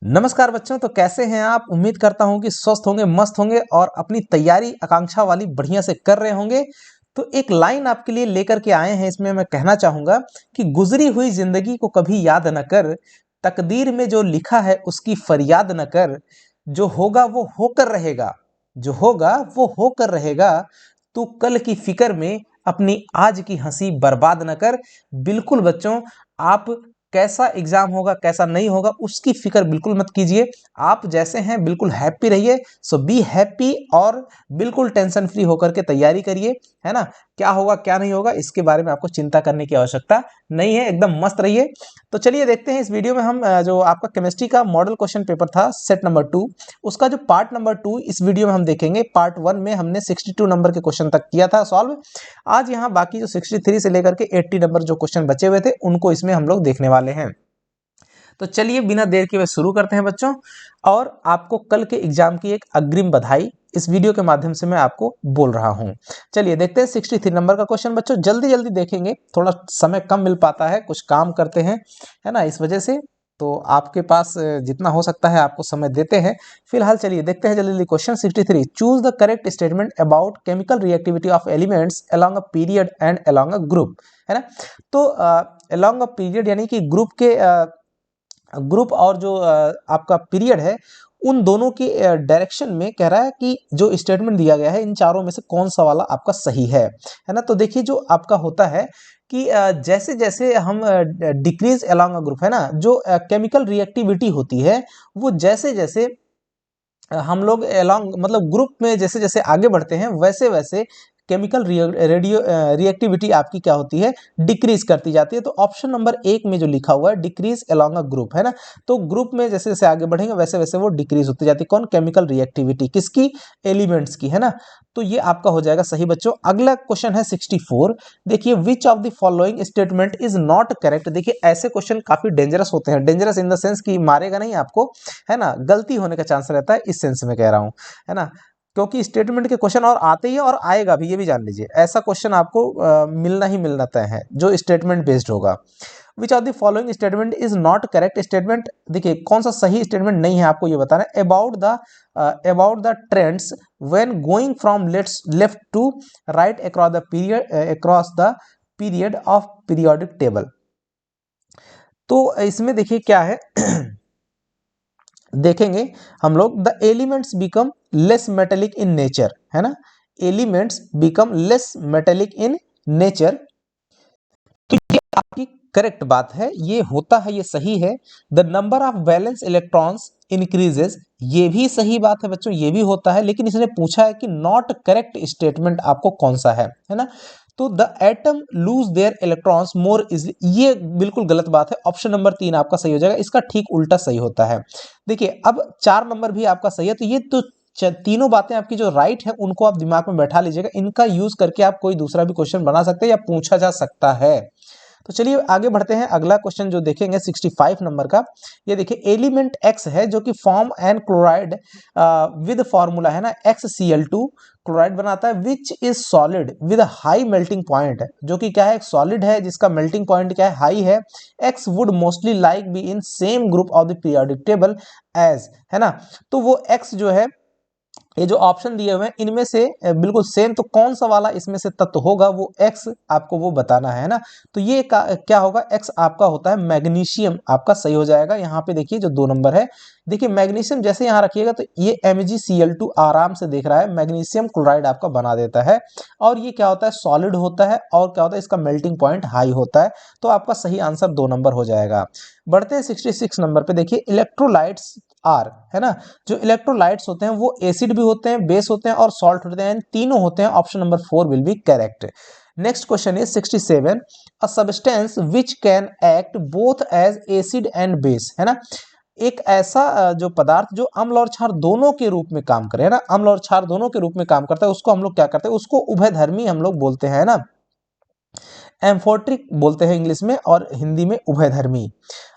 नमस्कार बच्चों। तो कैसे हैं आप? उम्मीद करता हूं कि स्वस्थ होंगे, मस्त होंगे और अपनी तैयारी आकांक्षा वाली बढ़िया से कर रहे होंगे। तो एक लाइन आपके लिए लेकर के आए हैं। इसमें मैं कहना चाहूंगा कि गुजरी हुई जिंदगी को कभी याद न कर, तकदीर में जो लिखा है उसकी फरियाद न कर, जो होगा वो होकर रहेगा, जो होगा वो होकर रहेगा, तू कल की फिक्र में अपनी आज की हंसी बर्बाद न कर। बिल्कुल बच्चों, आप कैसा एग्जाम होगा कैसा नहीं होगा उसकी फिक्र बिल्कुल मत कीजिए। आप जैसे हैं बिल्कुल हैप्पी रहिए। सो बी हैप्पी और बिल्कुल टेंशन फ्री होकर के तैयारी करिए, है ना। क्या होगा क्या नहीं होगा इसके बारे में आपको चिंता करने की आवश्यकता नहीं है, एकदम मस्त रहिए। तो चलिए देखते हैं इस वीडियो में हम जो आपका केमिस्ट्री का मॉडल क्वेश्चन पेपर था सेट नंबर 2, उसका जो पार्ट नंबर 2 इस वीडियो में हम देखेंगे। पार्ट 1 में हमने 62 नंबर के क्वेश्चन तक किया था सॉल्व। आज यहाँ बाकी जो 63 से लेकर के 80 नंबर जो क्वेश्चन बचे हुए थे उनको इसमें हम लोग देखने वाले हैं। तो चलिए बिना देर के हुए शुरू करते हैं बच्चों, और आपको कल के एग्जाम की एक अग्रिम बधाई इस वीडियो के माध्यम से मैं आपको बोल रहा हूं। चलिए देखते हैं 63 नंबर का क्वेश्चन बच्चों, जल्दी जल्दी देखेंगे, थोड़ा समय कम मिल पाता है, कुछ काम करते हैं, है ना, इस वजह से। तो आपके पास जितना हो सकता है आपको समय देते हैं। फिलहाल चलिए देखते हैं जल्दी जल्दी question 63। Choose the correct statement about chemical reactivity of elements along a period and along a group, है ना। तो अलोंग अ पीरियड यानी कि ग्रुप और जो आपका पीरियड है, उन दोनों के डायरेक्शन में कह रहा है कि जो स्टेटमेंट दिया गया है इन चारों में से कौन सा वाला आपका सही है ना। तो देखिए जो आपका होता है कि जैसे जैसे हम डिक्रीज अलोंग अ ग्रुप, है ना, जो केमिकल रिएक्टिविटी होती है वो जैसे जैसे हम लोग अलोंग मतलब ग्रुप में जैसे जैसे आगे बढ़ते हैं वैसे वैसे केमिकल रेडियो रिएक्टिविटी आपकी क्या होती है, डिक्रीज करती जाती है। तो ऑप्शन नंबर 1 में जो लिखा हुआ है डिक्रीज अलोंग अ ग्रुप, है ना, तो ग्रुप में जैसे जैसे आगे बढ़ेंगे वैसे वैसे वो डिक्रीज होती जाती है। कौन? केमिकल रिएक्टिविटी किसकी? एलिमेंट्स की, है ना। तो ये आपका हो जाएगा सही बच्चों। अगला क्वेश्चन है 64। देखिए विच of the following statement is not correct. देखिए ऐसे क्वेश्चन काफी डेंजरस होते हैं, डेंजरस इन द सेंस कि मारेगा नहीं आपको, है ना, गलती होने का चांस रहता है, इस सेंस में कह रहा हूं, है ना। क्योंकि स्टेटमेंट के क्वेश्चन और आते ही है और आएगा भी, ये भी जान लीजिए। ऐसा क्वेश्चन आपको मिलना ही मिलना तय है जो स्टेटमेंट बेस्ड होगा। विच of the following statement is not correct statement. देखिए कौन सा सही स्टेटमेंट नहीं है आपको ये बताना है। About the trends when going from left to right across the period of periodic table. तो इसमें देखिए क्या है देखेंगे हम लोग, the elements become less metallic in nature, है ना, elements become less metallic in nature. तो ये आपकी करेक्ट बात है, ये होता है, ये सही है। The number of valence electrons increases, ये भी सही बात है बच्चों, ये भी होता है। लेकिन इसने पूछा है कि नॉट करेक्ट स्टेटमेंट आपको कौन सा है ना। तो the atom lose their electrons more easily, ये बिल्कुल गलत बात है। ऑप्शन नंबर 3 आपका सही हो जाएगा, इसका ठीक उल्टा सही होता है। देखिए अब 4 नंबर भी आपका सही है। तो ये तो तीनों बातें आपकी जो राइट है उनको आप दिमाग में बैठा लीजिएगा, इनका यूज करके आप कोई दूसरा भी क्वेश्चन बना सकते हैं या पूछा जा सकता है। तो चलिए आगे बढ़ते हैं। अगला क्वेश्चन जो देखेंगे 65 नंबर का, ये देखिए एलिमेंट एक्स है जो कि form and chloride with formula, है ना, XCl2 क्लोराइड बनाता है, which is solid with high melting point, जो कि क्या है, सॉलिड है जिसका मेल्टिंग पॉइंट क्या है, हाई है। X would mostly like be in same group of the periodic table as, है ना। तो वो एक्स जो है, ये जो ऑप्शन दिए हुए हैं इनमें से बिल्कुल सेम, तो कौन सा वाला इसमें से तत्व होगा वो एक्स आपको वो बताना है ना। तो ये क्या होगा, एक्स आपका होता है मैग्नीशियम, आपका सही हो जाएगा। यहाँ पे देखिए जो 2 नंबर है, देखिए मैग्नीशियम जैसे यहाँ रखिएगा तो ये MgCl2 आराम से देख रहा है, मैग्नीशियम क्लोराइड आपका बना देता है। और ये क्या होता है, सॉलिड होता है, और क्या होता है, इसका मेल्टिंग पॉइंट हाई होता है। तो आपका सही आंसर 2 नंबर हो जाएगा। बढ़ते हैं 66 नंबर पे। देखिए इलेक्ट्रोलाइट्स आर, है ना, जो इलेक्ट्रोलाइट्स होते हैं वो एसिड भी होते हैं, बेस होते हैं और सॉल्ट होते हैं, तीनों होते हैं। Option number 4 will be correct. Next question is 67। A substance which can act both as acid and base, है ना, एक ऐसा जो पदार्थ जो अम्ल और क्षार दोनों के रूप में काम करे, है ना, अम्ल और क्षार दोनों के रूप में काम करता है, उसको हम लोग क्या करते हैं, उसको उभयधर्मी हम लोग बोलते हैं, है ना, एम्फोट्रिक बोलते हैं इंग्लिश में और हिंदी में उभयधर्मी।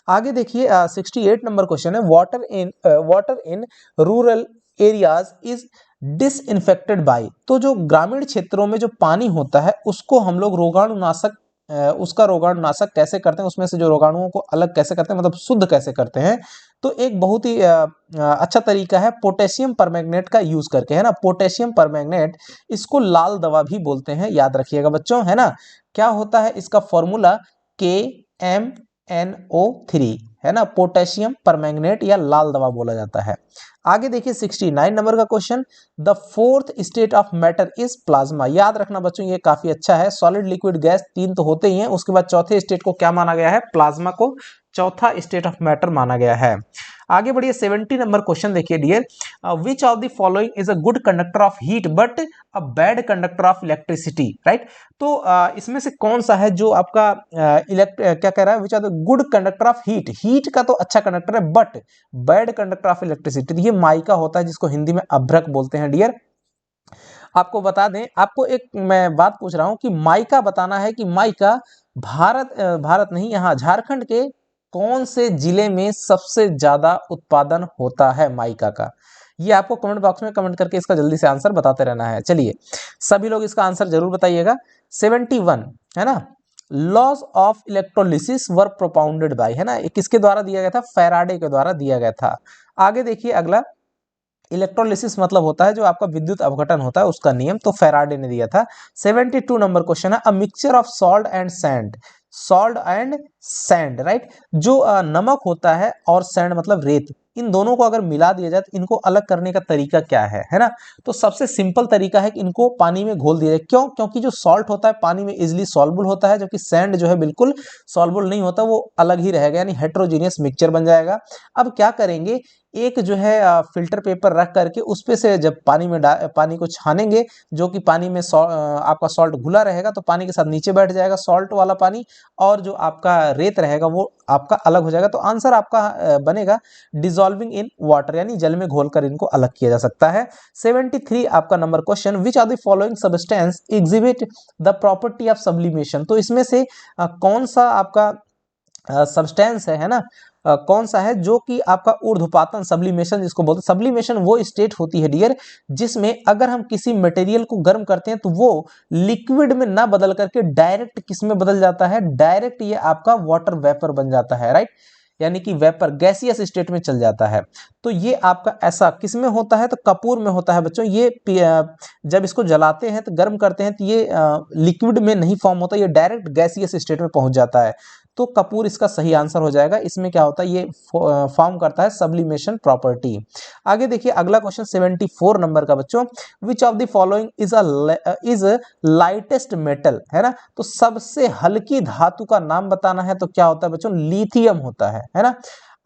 आगे देखिए 68 नंबर क्वेश्चन है, water in rural areas is disinfected by. तो जो ग्रामीण क्षेत्रों में जो पानी होता है उसको हम लोग रोगाणुनाशक उसका रोगाणुनाशक कैसे करते हैं, उसमें से जो रोगाणुओं को अलग कैसे करते हैं, मतलब शुद्ध कैसे करते हैं, तो एक बहुत ही अच्छा तरीका है पोटेशियम परमैंगनेट का यूज करके, है ना। पोटेशियम परमैंगनेट, इसको लाल दवा भी बोलते हैं, याद रखिएगा बच्चों, है ना। क्या होता है इसका फॉर्मूला, KMnO3, है ना। पोटेशियम परमैंगनेट या लाल दवा बोला जाता है। आगे देखिए 69 नंबर का question, the fourth state of matter is plasma. याद रखना बच्चों, ये काफी अच्छा है। सॉलिड, लिक्विड, गैस, तीन तो होते ही हैं, उसके बाद चौथे स्टेट को क्या माना गया है, प्लाज्मा को चौथा स्टेट ऑफ मैटर माना गया है। आगे बढ़िए 70 नंबर क्वेश्चन देखिए dear, which of the following is a good conductor of heat but a bad conductor of electricity, right. तो इसमें से कौन सा है जो आपका क्या कह रहा है, which are the good conductor of heat, heat का तो अच्छा कंडक्टर है but bad conductor of electricity, तो ये माइका होता है, जिसको हिंदी में अभ्रक बोलते हैं डियर। आपको बता दें, आपको एक मैं बात पूछ रहा हूं कि माइका बताना है कि माइका भारत नहीं, यहाँ झारखंड के कौन से जिले में सबसे ज्यादा उत्पादन होता है माइका का। ये आपको कमेंट बॉक्स में कमेंट करके इसका जल्दी से आंसर बताते रहना है। चलिए सभी लोग इसका आंसर जरूर बताइएगा। 71 है ना, laws of electrolysis were propounded by, है ना, ये किसके द्वारा दिया गया था, फैराडे के द्वारा दिया गया था। आगे देखिए अगला, इलेक्ट्रोलिसिस मतलब होता है जो आपका विद्युत अपघटन होता है, उसका नियम, तो फैराडे ने दिया था। 72 नंबर क्वेश्चन है, a mixture of salt and sand, salt and sand, right. जो नमक होता है और सैंड मतलब रेत, इन दोनों को अगर मिला दिया जाए तो इनको अलग करने का तरीका क्या है ना। तो सबसे सिंपल तरीका है कि इनको पानी में घोल दिया जाए। क्यों? क्योंकि जो सॉल्ट होता है पानी में इजिली सॉल्युबल होता है, जबकि सैंड जो है बिल्कुल सॉल्युबल नहीं होता, वो अलग ही रहेगा, यानी हेट्रोजीनियस मिक्सचर बन जाएगा। अब क्या करेंगे, एक जो है फिल्टर पेपर रख करके उस पे से जब पानी को छानेंगे, जो कि पानी में आपका सॉल्ट घुला रहेगा, तो पानी के साथ नीचे बैठ जाएगा सॉल्ट वाला पानी, और जो आपका रेत रहेगा वो आपका अलग हो जाएगा। तो आंसर आपका बनेगा डिसॉल्विंग इन वाटर, यानी जल में घोलकर इनको अलग किया जा सकता है। 73 आपका number question, which are the following substance exhibit the property of sublimation. तो इसमें से कौन सा आपका सब्सटेंस है ना, कौन सा है जो कि आपका ऊर्ध्वपातन, सब्लिमेशन जिसको बोलते हैं। सब्लिमेशन वो स्टेट होती है डियर जिसमें अगर हम किसी मटेरियल को गर्म करते हैं तो वो लिक्विड में ना बदल करके डायरेक्ट किस में बदल जाता है, डायरेक्ट ये आपका वाटर वेपर बन जाता है, राइट, यानी कि वेपर गैसियस स्टेट में चल जाता है। तो ये आपका ऐसा किस में होता है, तो कपूर में होता है बच्चों। ये जब इसको जलाते हैं तो गर्म करते हैं तो ये लिक्विड में नहीं फॉर्म होता, ये डायरेक्ट गैसियस स्टेट में पहुंच जाता है। तो कपूर इसका सही आंसर हो जाएगा। इसमें क्या होता है, ये फॉर्म करता है सब्लिमेशन प्रॉपर्टी। आगे देखिए अगला क्वेश्चन 74 नंबर का बच्चों, विच of the following is lightest metal, है ना। तो सबसे हल्की धातु का नाम बताना है, तो क्या होता है बच्चों, लिथियम होता है ना।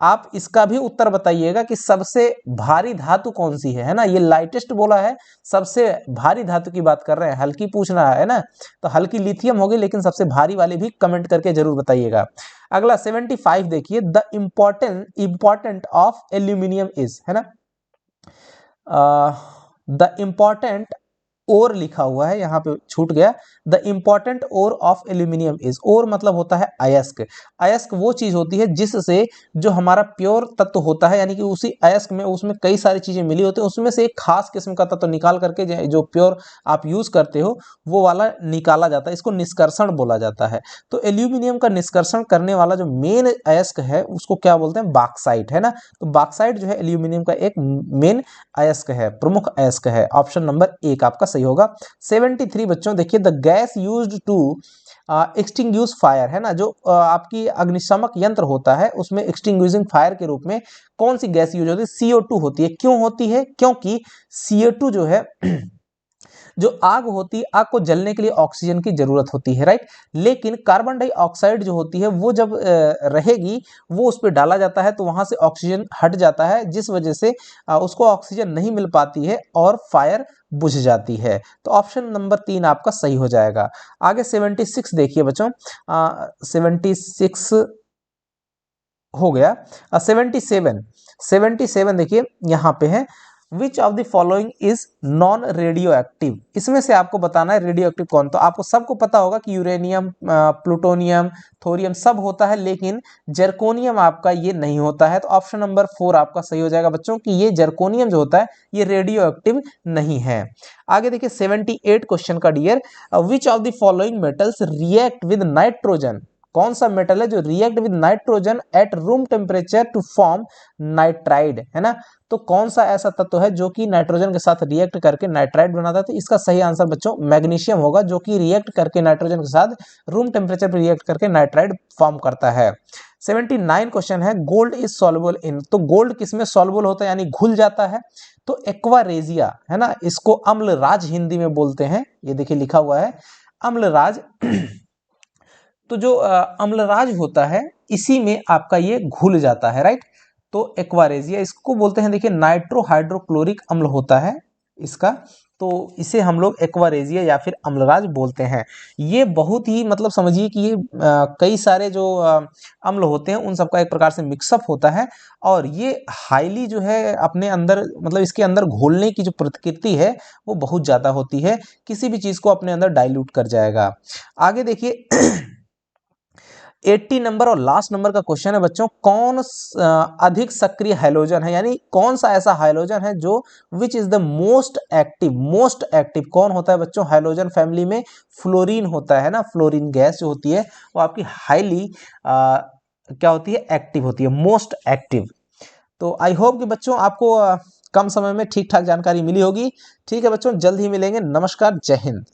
आप इसका भी उत्तर बताइएगा कि सबसे भारी धातु कौन सी है ना। ये लाइटेस्ट बोला है, सबसे भारी धातु की बात कर रहे हैं, हल्की पूछना है ना, तो हल्की लिथियम होगी, लेकिन सबसे भारी वाले भी कमेंट करके जरूर बताइएगा। अगला 75 देखिए, the important of aluminium is, है ना, द इंपॉर्टेंट ओर लिखा हुआ है, यहाँ पे छूट गया। The important ore of aluminium is, ore मतलब होता है अयस्क। अयस्क वो चीज होती है जिससे जो हमारा प्योर तत्व होता है, यानी कि उसी अयस्क में उसमें कई सारी चीजें मिली होती है, उसमें से एक खास किस्म का तत्व निकाल करके जो प्योर आप यूज करते हो वो वाला निकाला जाता है, इसको निष्कर्षण बोला जाता है। तो एल्यूमिनियम का निष्कर्षण करने वाला जो मेन अयस्क है उसको क्या बोलते हैं, बॉक्साइट, है ना। तो बॉक्साइट जो है एल्यूमिनियम का एक मेन अयस्क है, प्रमुख अयस्क है। ऑप्शन नंबर 1 आपका सही होगा। 73 बच्चों देखिए, the gas used to extinguish fire, है ना, जो आपकी अग्निशामक यंत्र होता है उसमें एक्सटिंग्विशिंग फायर के रूप में कौन सी गैस यूज होती है, CO2 होती है। क्यों होती है? क्योंकि CO2 जो है जो आग होती है, आग को जलने के लिए ऑक्सीजन की जरूरत होती है, राइट। लेकिन कार्बन डाइऑक्साइड जो होती है वो जब रहेगी, वो उस पर डाला जाता है तो वहां से ऑक्सीजन हट जाता है, जिस वजह से उसको ऑक्सीजन नहीं मिल पाती है और फायर बुझ जाती है। तो ऑप्शन नंबर 3 आपका सही हो जाएगा। आगे 76 देखिए बच्चों, 76 हो गया। 77 देखिए यहाँ पे है, विच of the following is non radio active, इसमें से आपको बताना है रेडियो एक्टिव कौन। तो आपको सबको पता होगा कि यूरेनियम, प्लूटोनियम, थोरियम सब होता है, लेकिन जर्कोनियम आपका ये नहीं होता है। तो ऑप्शन नंबर 4 आपका सही हो जाएगा बच्चों कि ये जर्कोनियम जो होता है ये रेडियो एक्टिव नहीं है। आगे देखिए 78 क्वेश्चन का dear, which of the following metals react with nitrogen, कौन सा मेटल है जो react with nitrogen at room temperature to form nitride, है ना। तो कौन सा ऐसा तत्व है जो कि नाइट्रोजन के साथ रिएक्ट करके नाइट्राइड बनाता है। तो इसका सही आंसर बच्चों मैग्नीशियम होगा, जो कि रिएक्ट करके नाइट्रोजन के साथ रूम टेम्परेचर पर रिएक्ट करके नाइट्राइड फॉर्म करता है। 79 क्वेश्चन है, गोल्ड इज सॉल्युबल इन, तो गोल्ड किसमें सॉल्युबल होता है यानी घुल जाता है। तो एक्वारेजिया, है ना, इसको अम्लराज हिंदी में बोलते हैं, ये देखिए लिखा हुआ है अम्लराज। तो जो अम्लराज होता है इसी में आपका ये घुल जाता है, राइट। तो एक्वारेजिया इसको बोलते हैं, देखिए नाइट्रो हाइड्रोक्लोरिक अम्ल होता है इसका, तो इसे हम लोग एक्वारेजिया या फिर अम्लराज बोलते हैं। ये बहुत ही मतलब समझिए कि ये कई सारे जो अम्ल होते हैं उन सबका एक प्रकार से मिक्सअप होता है, और ये हाईली जो है अपने अंदर मतलब इसके अंदर घोलने की जो प्रकृति है वो बहुत ज़्यादा होती है, किसी भी चीज़ को अपने अंदर डाइल्यूट कर जाएगा। आगे देखिए 80 नंबर और लास्ट नंबर का क्वेश्चन है बच्चों, कौन अधिक सक्रिय हाइड्रोजन है, यानी कौन सा ऐसा हाइड्रोजन है जो which is the most active, most active कौन होता है बच्चों हाइड्रोजन फैमिली में, फ्लोरीन होता है ना। फ्लोरीन गैस जो होती है वो आपकी हाईली क्या होती है, एक्टिव होती है, मोस्ट एक्टिव। तो आई होप कि बच्चों आपको कम समय में ठीक ठाक जानकारी मिली होगी। ठीक है बच्चों, जल्द ही मिलेंगे, नमस्कार, जय हिंद।